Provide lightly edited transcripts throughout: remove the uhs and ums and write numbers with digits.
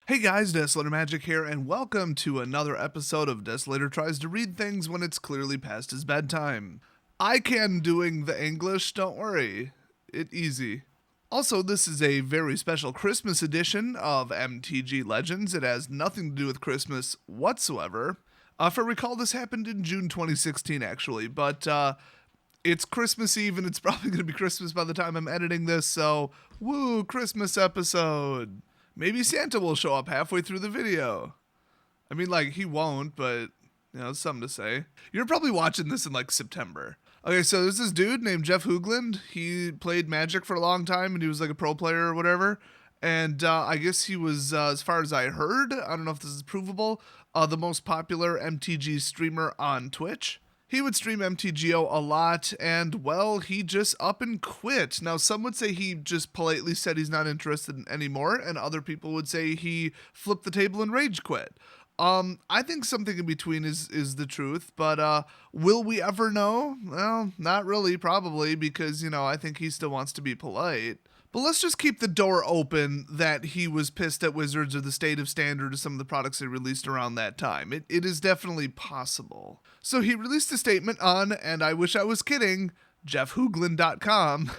Hey guys, Desolator Magic here, and welcome to another episode of Desolator Tries to Read Things When It's Clearly Past His Bedtime. I can doing the English, don't worry. It easy. Also, this is a very special Christmas edition of MTG Legends. It has nothing to do with Christmas whatsoever. If I recall, this happened in June 2016 actually, but it's Christmas Eve and it's probably going to be Christmas by the time I'm editing this, so woo, Christmas episode. Maybe Santa will show up halfway through the video. I mean, like, he won't, but, you know, it's something to say. You're probably watching this in, like, September. Okay, so there's this dude named Jeff Hoogland. He played Magic for a long time, and he was, like, a pro player or whatever. And I guess he was, as far as I heard, I don't know if this is provable, the most popular MTG streamer on Twitch. He would stream MTGO a lot, and, well, he just up and quit. Now, some would say he just politely said he's not interested anymore, and other people would say he flipped the table and rage quit. I think something in between is the truth, but will we ever know? Well, not really, probably, because, you know, I think he still wants to be polite. But let's just keep the door open that he was pissed at Wizards or the state of standard of some of the products they released around that time. It is definitely possible. So he released a statement on, and I wish I was kidding, jeffhoogland.com,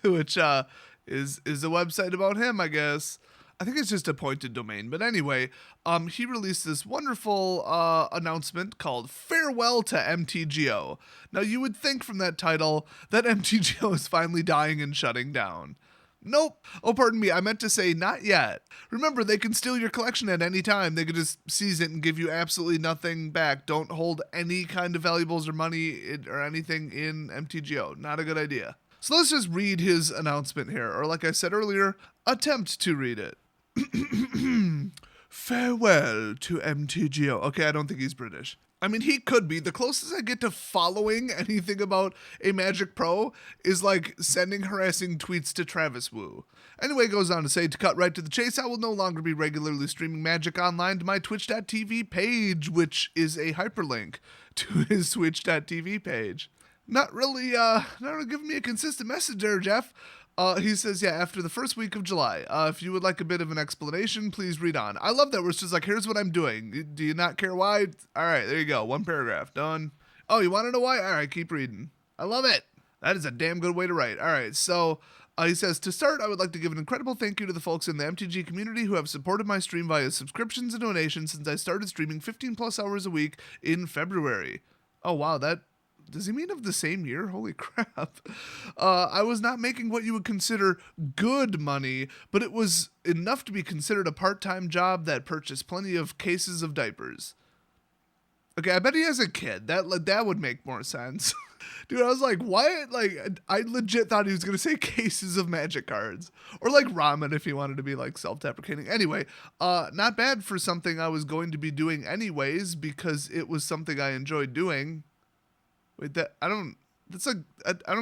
which is a website about him, I guess. I think it's just a pointed domain. But anyway, he released this wonderful announcement called Farewell to MTGO. Now, you would think from that title that MTGO is finally dying and shutting down. Nope. Oh, pardon me. I meant to say not yet. Remember, they can steal your collection at any time. They could just seize it and give you absolutely nothing back. Don't hold any kind of valuables or money or anything in MTGO. Not a good idea. So let's just read his announcement here. Or like I said earlier, attempt to read it. Farewell to MTGO. Okay, I don't think he's British. I mean, he could be. The closest I get to following anything about a Magic Pro is like sending harassing tweets to Travis Wu. Anyway, goes on to say, to cut right to the chase, I will no longer be regularly streaming Magic online to my twitch.tv page, which is a hyperlink to his twitch.tv page. Not really giving me a consistent message there, Jeff. He says, yeah, after the first week of July. If you would like a bit of an explanation, please read on. I love that where it's just like, here's what I'm doing. Do you not care why? All right, there you go. One paragraph. Done. Oh, you want to know why? All right, keep reading. I love it. That is a damn good way to write. All right, so he says, to start, I would like to give an incredible thank you to the folks in the MTG community who have supported my stream via subscriptions and donations since I started streaming 15 plus hours a week in February. Oh, wow, does he mean of the same year? Holy crap. I was not making what you would consider good money, but it was enough to be considered a part-time job that purchased plenty of cases of diapers. Okay, I bet he has a kid. That would make more sense. Dude, I was like, what? Like, I legit thought he was going to say cases of Magic cards. Or like ramen if he wanted to be like self-deprecating. Anyway, not bad for something I was going to be doing anyways because it was something I enjoyed doing. Wait, I don't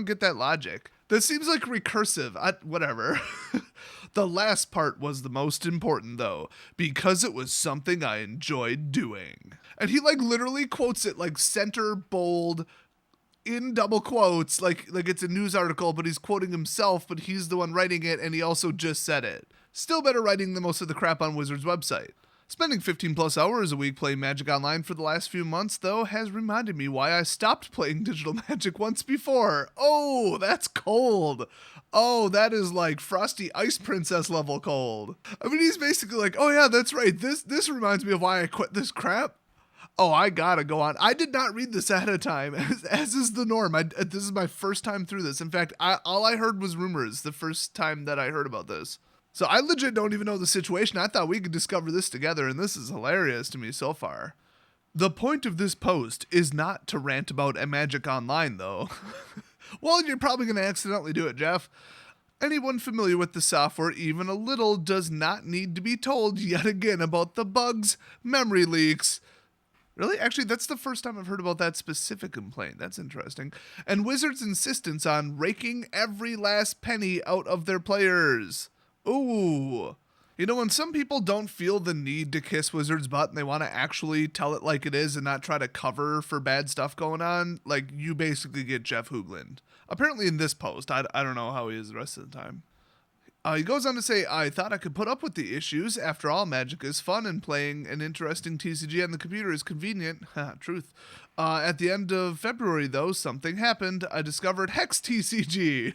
get that logic. That seems like recursive. Whatever. The last part was the most important though, because it was something I enjoyed doing. And he like literally quotes it like center bold in double quotes, like it's a news article, but he's quoting himself, but he's the one writing it and he also just said it. Still better writing than most of the crap on Wizards' website. Spending 15 plus hours a week playing Magic Online for the last few months, though, has reminded me why I stopped playing digital Magic once before. Oh, that's cold. Oh, that is like Frosty Ice Princess level cold. I mean, he's basically like, oh yeah, that's right. This reminds me of why I quit this crap. Oh, I gotta go on. I did not read this ahead of time, as is the norm. This is my first time through this. In fact, all I heard was rumors the first time that I heard about this. So I legit don't even know the situation. I thought we could discover this together, and this is hilarious to me so far. The point of this post is not to rant about Magic Online, though. Well, you're probably going to accidentally do it, Jeff. Anyone familiar with the software, even a little, does not need to be told yet again about the bugs, memory leaks. Really? Actually, that's the first time I've heard about that specific complaint. That's interesting. And Wizards' insistence on raking every last penny out of their players. Ooh. You know, when some people don't feel the need to kiss Wizards' butt and they want to actually tell it like it is and not try to cover for bad stuff going on, like, you basically get Jeff Hoogland. Apparently in this post. I don't know how he is the rest of the time. He goes on to say, I thought I could put up with the issues. After all, Magic is fun and playing an interesting TCG on the computer is convenient. Truth. At the end of February, though, something happened. I discovered Hex TCG.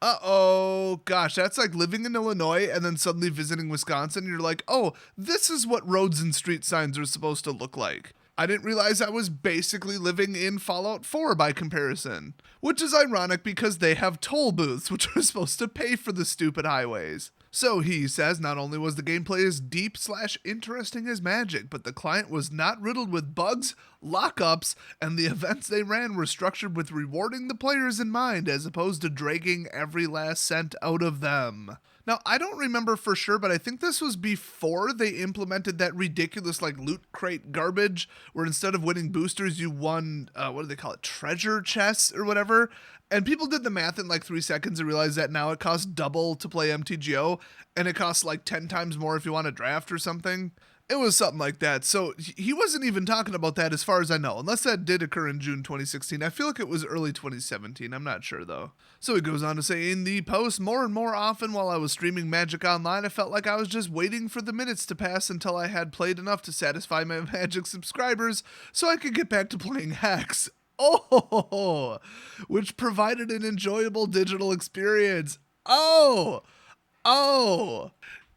Uh-oh. Gosh, that's like living in Illinois and then suddenly visiting Wisconsin. And you're like, oh, this is what roads and street signs are supposed to look like. I didn't realize I was basically living in Fallout 4 by comparison. Which is ironic because they have toll booths, which are supposed to pay for the stupid highways. So he says not only was the gameplay as deep/interesting as Magic, but the client was not riddled with bugs, lockups, and the events they ran were structured with rewarding the players in mind as opposed to dragging every last cent out of them. Now, I don't remember for sure, but I think this was before they implemented that ridiculous like loot crate garbage where instead of winning boosters, you won, what do they call it, treasure chests or whatever. And people did the math in like 3 seconds and realized that now it costs double to play MTGO and it costs like 10 times more if you want to draft or something. It was something like that. So he wasn't even talking about that as far as I know, unless that did occur in June 2016. I feel like it was early 2017. I'm not sure though. So he goes on to say in the post, more and more often while I was streaming Magic Online, I felt like I was just waiting for the minutes to pass until I had played enough to satisfy my Magic subscribers so I could get back to playing Hex. Oh, which provided an enjoyable digital experience. Oh,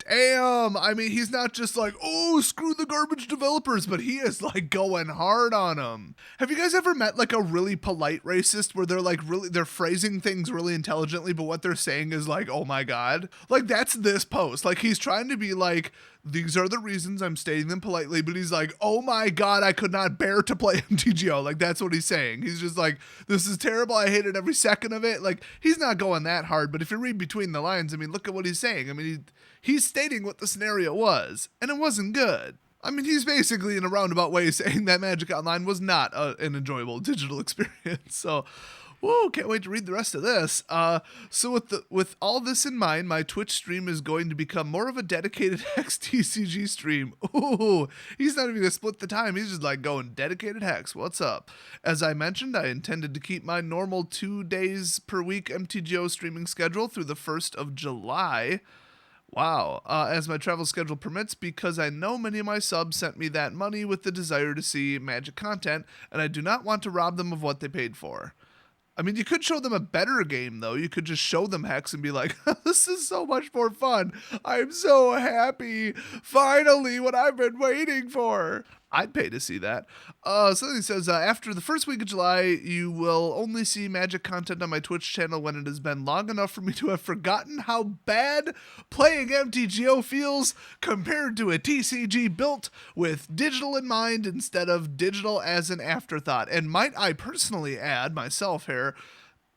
damn. I mean, he's not just like, oh, screw the garbage developers, but he is like going hard on them. Have you guys ever met like a really polite racist where they're like they're phrasing things really intelligently, but what they're saying is like, oh my God. Like that's this post. Like he's trying to be like, these are the reasons I'm stating them politely, but he's like, oh my God, I could not bear to play MTGO. Like that's what he's saying. He's just like, this is terrible. I hated every second of it. Like he's not going that hard, but if you read between the lines, I mean, look at what he's saying. I mean, he's stating what the scenario was, and it wasn't good. I mean, he's basically in a roundabout way saying that Magic Online was not an enjoyable digital experience. So, whoa, can't wait to read the rest of this. So with all this in mind, my Twitch stream is going to become more of a dedicated Hex TCG stream. Ooh, he's not even going to split the time. He's just like going dedicated Hex. What's up? As I mentioned, I intended to keep my normal 2 days per week MTGO streaming schedule through the 1st of July. Wow, as my travel schedule permits, because I know many of my subs sent me that money with the desire to see Magic content, and I do not want to rob them of what they paid for. I mean, you could show them a better game, though. You could just show them Hex and be like, this is so much more fun. I'm so happy. Finally, what I've been waiting for. I'd pay to see that. So then he says, after the first week of July, you will only see Magic content on my Twitch channel when it has been long enough for me to have forgotten how bad playing MTGO feels compared to a TCG built with digital in mind instead of digital as an afterthought. And might I personally add myself here,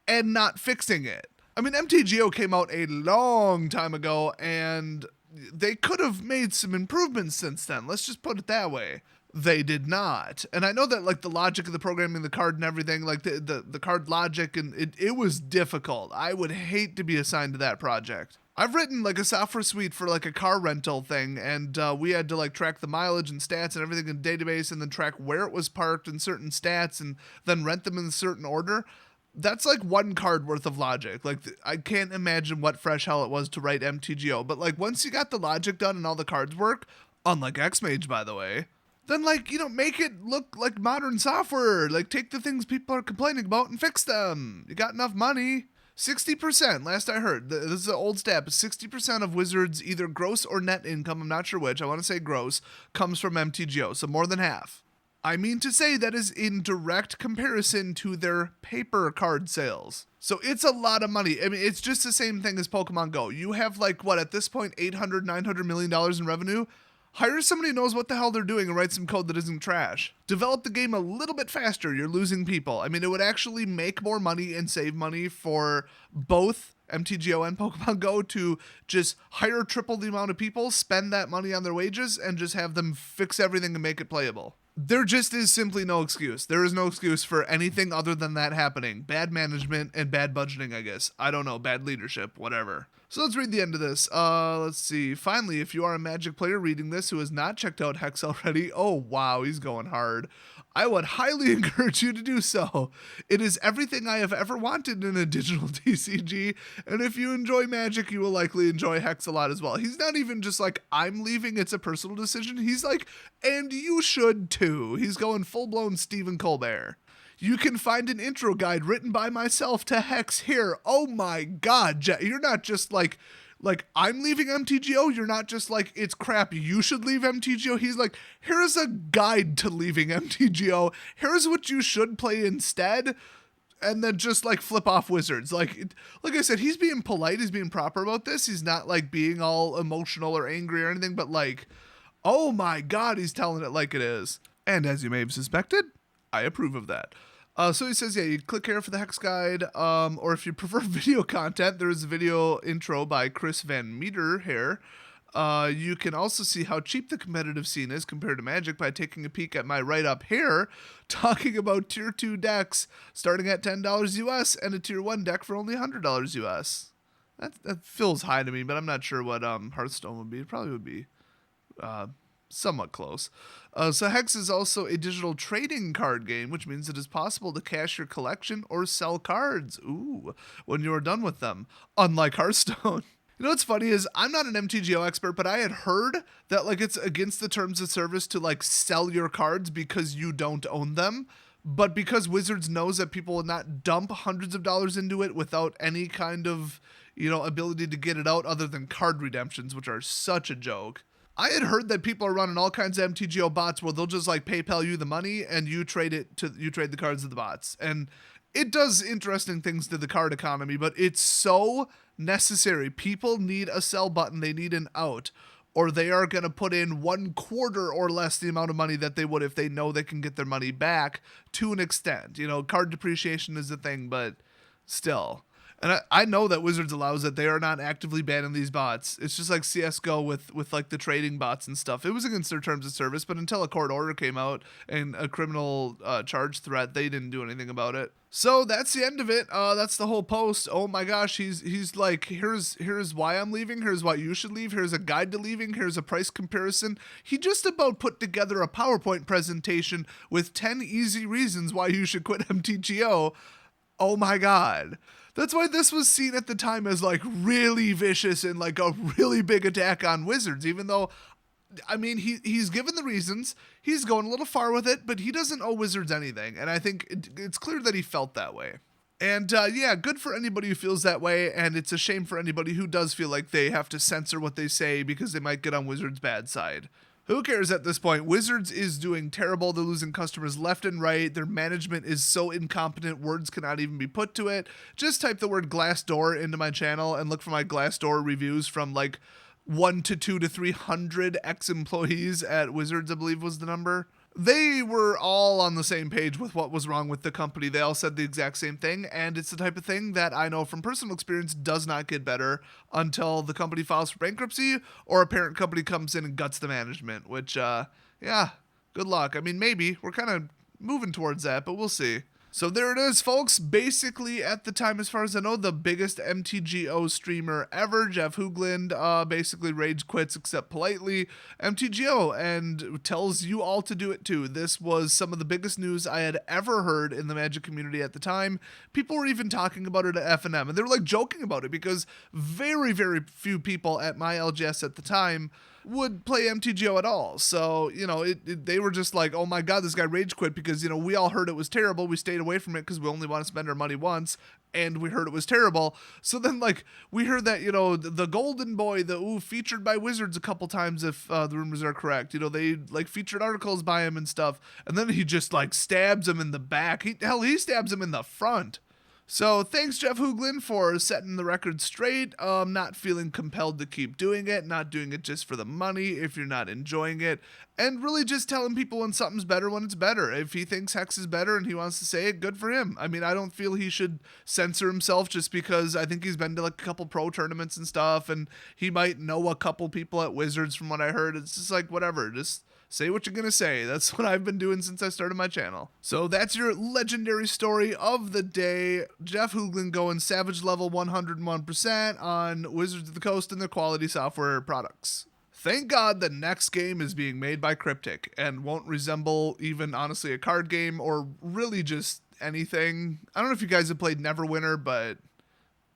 and not fixing it. I mean, MTGO came out a long time ago, and they could have made some improvements since then. Let's just put it that way. They did not. And I know that like the logic of the programming, the card and everything, like the card logic, and it was difficult. I would hate to be assigned to that project. I've written like a software suite for like a car rental thing, and we had to like track the mileage and stats and everything in the database and then track where it was parked in certain stats and then rent them in a certain order. That's like one card worth of logic. Like I can't imagine what fresh hell it was to write MTGO, but like once you got the logic done and all the cards work, unlike X-Mage by the way, then like, you know, make it look like modern software. Like take the things people are complaining about and fix them. You got enough money. 60%, last I heard, this is an old stat, but 60% of Wizards, either gross or net income, I'm not sure which, I want to say gross, comes from MTGO, so more than half. I mean to say that is in direct comparison to their paper card sales. So it's a lot of money. I mean, it's just the same thing as Pokemon Go. You have like, what, at this point, $800, $900 million in revenue? Hire somebody who knows what the hell they're doing and write some code that isn't trash. Develop the game a little bit faster. You're losing people. I mean, it would actually make more money and save money for both MTGO and Pokemon Go to just hire triple the amount of people, spend that money on their wages, and just have them fix everything and make it playable. There just is simply no excuse. There is no excuse for anything other than that happening. Bad management and bad budgeting, I guess. I don't know. Bad leadership, whatever. So let's read the end of this. Let's see. Finally, if you are a Magic player reading this who has not checked out Hex already, oh wow, he's going hard. I would highly encourage you to do so. It is everything I have ever wanted in a digital TCG, and if you enjoy Magic, you will likely enjoy Hex a lot as well. He's not even just like, I'm leaving, it's a personal decision. He's like, and you should too. He's going full-blown Stephen Colbert. You can find an intro guide written by myself to Hex here. Oh my God, you're not just like I'm leaving MTGO. You're not just like, it's crap, you should leave MTGO. He's like, here's a guide to leaving MTGO. Here's what you should play instead. And then just like flip off Wizards. Like I said, he's being polite. He's being proper about this. He's not like being all emotional or angry or anything, but like, oh my God, he's telling it like it is. And as you may have suspected, I approve of that. So he says, yeah, you click here for the Hex Guide, or if you prefer video content, there is a video intro by Chris Van Meter here. You can also see how cheap the competitive scene is compared to Magic by taking a peek at my write-up here, talking about Tier 2 decks starting at $10 US and a Tier 1 deck for only $100 US. That feels high to me, but I'm not sure what Hearthstone would be. It probably would be somewhat close. So Hex is also a digital trading card game, which means it is possible to cash your collection or sell cards, when you are done with them, unlike Hearthstone. You know what's funny is I'm not an MTGO expert, but I had heard that like it's against the terms of service to like sell your cards because you don't own them. But because Wizards knows that people will not dump hundreds of dollars into it without any kind of, ability to get it out other than card redemptions, which are such a joke. I had heard that people are running all kinds of MTGO bots where they'll just like PayPal you the money and you trade the cards to the bots. And it does interesting things to the card economy, but it's so necessary. People need a sell button. They need an out, or they are going to put in 1/4 or less the amount of money that they would if they know they can get their money back to an extent. Card depreciation is a thing, but still. And I know that Wizards allows it. They are not actively banning these bots. It's just like CSGO with like the trading bots and stuff. It was against their terms of service, but until a court order came out and a criminal charge threat, they didn't do anything about it. So that's the end of it. That's the whole post. Oh my gosh, he's like, here's why I'm leaving. Here's why you should leave. Here's a guide to leaving. Here's a price comparison. He just about put together a PowerPoint presentation with 10 easy reasons why you should quit MTGO. Oh my God. That's why this was seen at the time as like really vicious and like a really big attack on Wizards, even though, I mean, he's given the reasons, he's going a little far with it, but he doesn't owe Wizards anything. And I think it's clear that he felt that way. And yeah, good for anybody who feels that way. And it's a shame for anybody who does feel like they have to censor what they say because they might get on Wizards' bad side. Who cares at this point? Wizards is doing terrible. They're losing customers left and right. Their management is so incompetent, words cannot even be put to it. Just type the word Glassdoor into my channel and look for my Glassdoor reviews from like 1 to 2 to 300 ex-employees at Wizards, I believe was the number. They were all on the same page with what was wrong with the company. They all said the exact same thing, and it's the type of thing that I know from personal experience does not get better until the company files for bankruptcy or a parent company comes in and guts the management, which, yeah, good luck. I mean, maybe. We're kind of moving towards that, but we'll see. So there it is, folks. Basically, at the time, as far as I know, the biggest MTGO streamer ever, Jeff Hoogland, basically rage quits except politely MTGO and tells you all to do it too. This was some of the biggest news I had ever heard in the Magic community at the time. People were even talking about it at FNM, and they were like joking about it because very, very few people at my LGS at the time would play MTGO at all. So, they were just like, oh my God, this guy rage quit because, we all heard it was terrible. We stayed away from it because we only want to spend our money once, and we heard it was terrible. So then, we heard that, the Golden Boy, featured by Wizards a couple times, if the rumors are correct. They, featured articles by him and stuff, and then he just, stabs him in the back. He stabs him in the front. So thanks, Jeff Hoogland, for setting the record straight, not feeling compelled to keep doing it, not doing it just for the money if you're not enjoying it, and really just telling people when something's better when it's better. If he thinks Hex is better and he wants to say it, good for him. I mean, I don't feel he should censor himself just because I think he's been to a couple pro tournaments and stuff, and he might know a couple people at Wizards from what I heard. It's just whatever, just say what you're going to say. That's what I've been doing since I started my channel. So that's your legendary story of the day. Jeff Hoogland going savage level 101% on Wizards of the Coast and their quality software products. Thank God the next game is being made by Cryptic and won't resemble even honestly a card game or really just anything. I don't know if you guys have played Neverwinter, but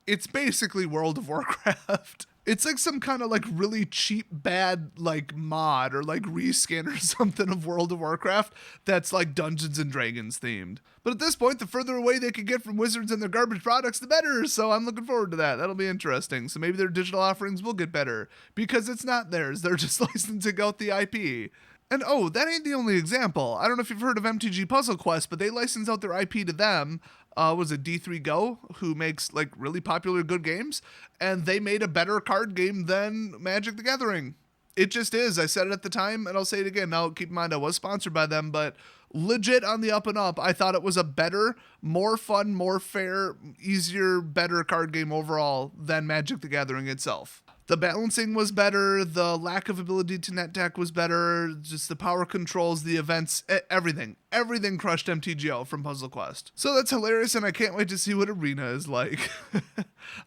it's basically World of Warcraft. It's like some kind of like really cheap bad like mod or like reskin or something of World of Warcraft that's like Dungeons and Dragons themed. But at this point, the further away they could get from Wizards and their garbage products, the better. So I'm looking forward to that. That'll be interesting. So maybe their digital offerings will get better because it's not theirs. They're just licensing out the IP. And oh, that ain't the only example. I don't know if you've heard of MTG Puzzle Quest, but they license out their IP to them. Was it D3 Go, who makes like really popular good games, and they made a better card game than Magic the Gathering. It just is. I said it at the time, and I'll say it again. Now, keep in mind, I was sponsored by them, but legit on the up and up. I thought it was a better, more fun, more fair, easier, better card game overall than Magic the Gathering itself. The balancing was better, the lack of ability to net deck was better, just the power controls, the events, everything. Everything crushed MTGO from Puzzle Quest. So that's hilarious, and I can't wait to see what Arena is like.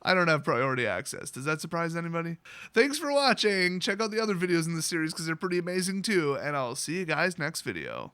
I don't have priority access. Does that surprise anybody? Thanks for watching. Check out the other videos in the series because they're pretty amazing too, and I'll see you guys next video.